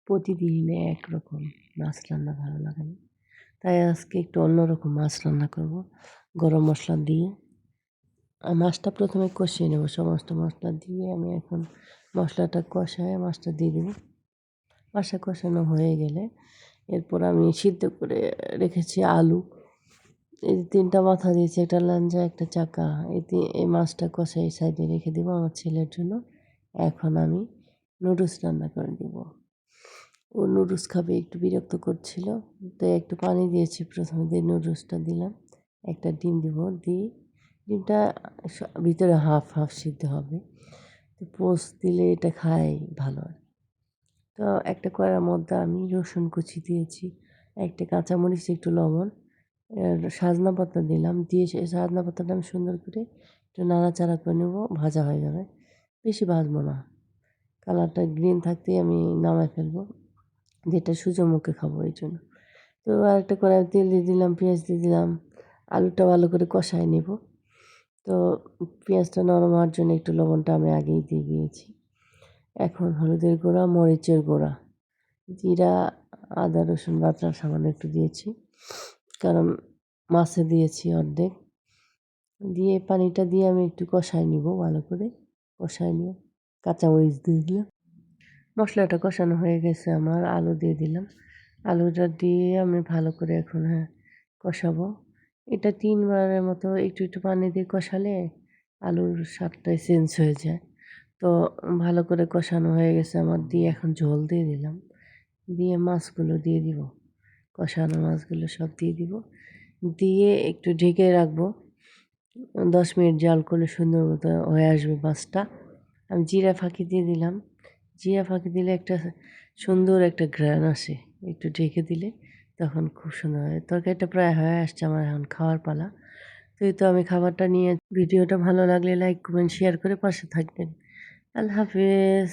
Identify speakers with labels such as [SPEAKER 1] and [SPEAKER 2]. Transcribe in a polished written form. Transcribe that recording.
[SPEAKER 1] প্রতিদিন একরকম মাছ রান্না ভালো লাগে না, তাই আজকে একটু অন্যরকম মাছ রান্না করব গরম মশলা দিয়ে। মাছটা প্রথমে কষিয়ে নেব, সমস্ত মশলা দিয়ে আমি এখন মশলাটা কষায় মাছটা দিয়ে দেবো। মাছটা কষানো হয়ে গেলে এরপর আমি সিদ্ধ করে রেখেছি আলু, এই 3টা মাথা দিয়েছি, একটা লাঞ্জা, একটা চাকা, এই মাছটা কষাই সাইডে রেখে দেবো আমার ছেলের জন্য। এখন আমি নুডলস রান্না করে দেব। ও নুডলস খাবে, একটু বিরক্ত করছিল, তাই একটু পানি দিয়েছি, প্রথমে দিয়ে নুডলসটা দিলাম, একটা ডিম দিব, দিয়ে ডিমটা ভিতরে হাফ হাফ সিদ্ধ হবে, তো পোস্ট দিলে এটা খায় ভালো। তো একটা কড়াইয়ের মধ্যে আমি রসুন কুচি দিয়েছি, একটা কাঁচামরিচ, একটু লবণ, সজনা পাতা দিলাম, দিয়ে সেই সজনা পাতাটা আমি সুন্দর করে একটু নাড়াচাড়া করে নেব, ভাজা হয়ে যাবে, বেশি ভাজবো না, কালারটা গ্রিন থাকতেই আমি নামায় ফেলবো, যেটা সূর্যমুখী খাবো এই জন্য। তো আরেকটা কড়াই তেল দিয়ে দিলাম, পেঁয়াজ দিয়ে দিলাম, আলুটা ভালো করে কষায় নেব। তো পেঁয়াজটা নরম হওয়ার জন্য একটু লবণটা আমি আগেই দিয়ে দিয়েছি। এখন হলুদের গুঁড়া, মরিচের গুঁড়া, জিরা, আদা রসুন বাটা সামান্য একটু দিয়েছি, কারণ মাছে দিয়েছি অর্ধেক, দিয়ে পানিটা দিয়ে আমি একটু কষায় নিব, ভালো করে কষায় নিয়ে কাঁচামরিচ দিয়ে দিলাম। মশলাটা কষানো হয়ে গেছে আমার, আলু দিয়ে দিলাম, আলুটা দিয়ে আমি ভালো করে এখন কষাবো। এটা 3বারের মতো একটু একটু পানি দিয়ে কষালে আলুর স্বাদটাই চেঞ্জ হয়ে যায়। তো ভালো করে কষানো হয়ে গেছে আমার, দিয়ে এখন ঝোল দিয়ে দিলাম, দিয়ে মাছগুলো দিয়ে দিব, কষানো মাছগুলো সব দিয়ে দিব, দিয়ে একটু ঢেকে রাখবো, 10 মিনিট জাল করলে সুন্দর মতো হয়ে আসবে মাছটা। আমি জিরা ফাঁকি দিয়ে দিলাম, জিরা ফাঁকি দিলে একটা সুন্দর একটা ঘ্রাণ আসে, একটু ঢেকে দিলে তখন খুব সুন্দর হয়। তরকারিটা প্রায় হয়ে আসছে আমার, এখন খাওয়ার পালা। তো এই তো আমি খাবারটা নিয়ে, ভিডিওটা ভালো লাগলে লাইক কমেন্ট শেয়ার করে পাশে থাকবেন। আল্লাহ হাফেজ।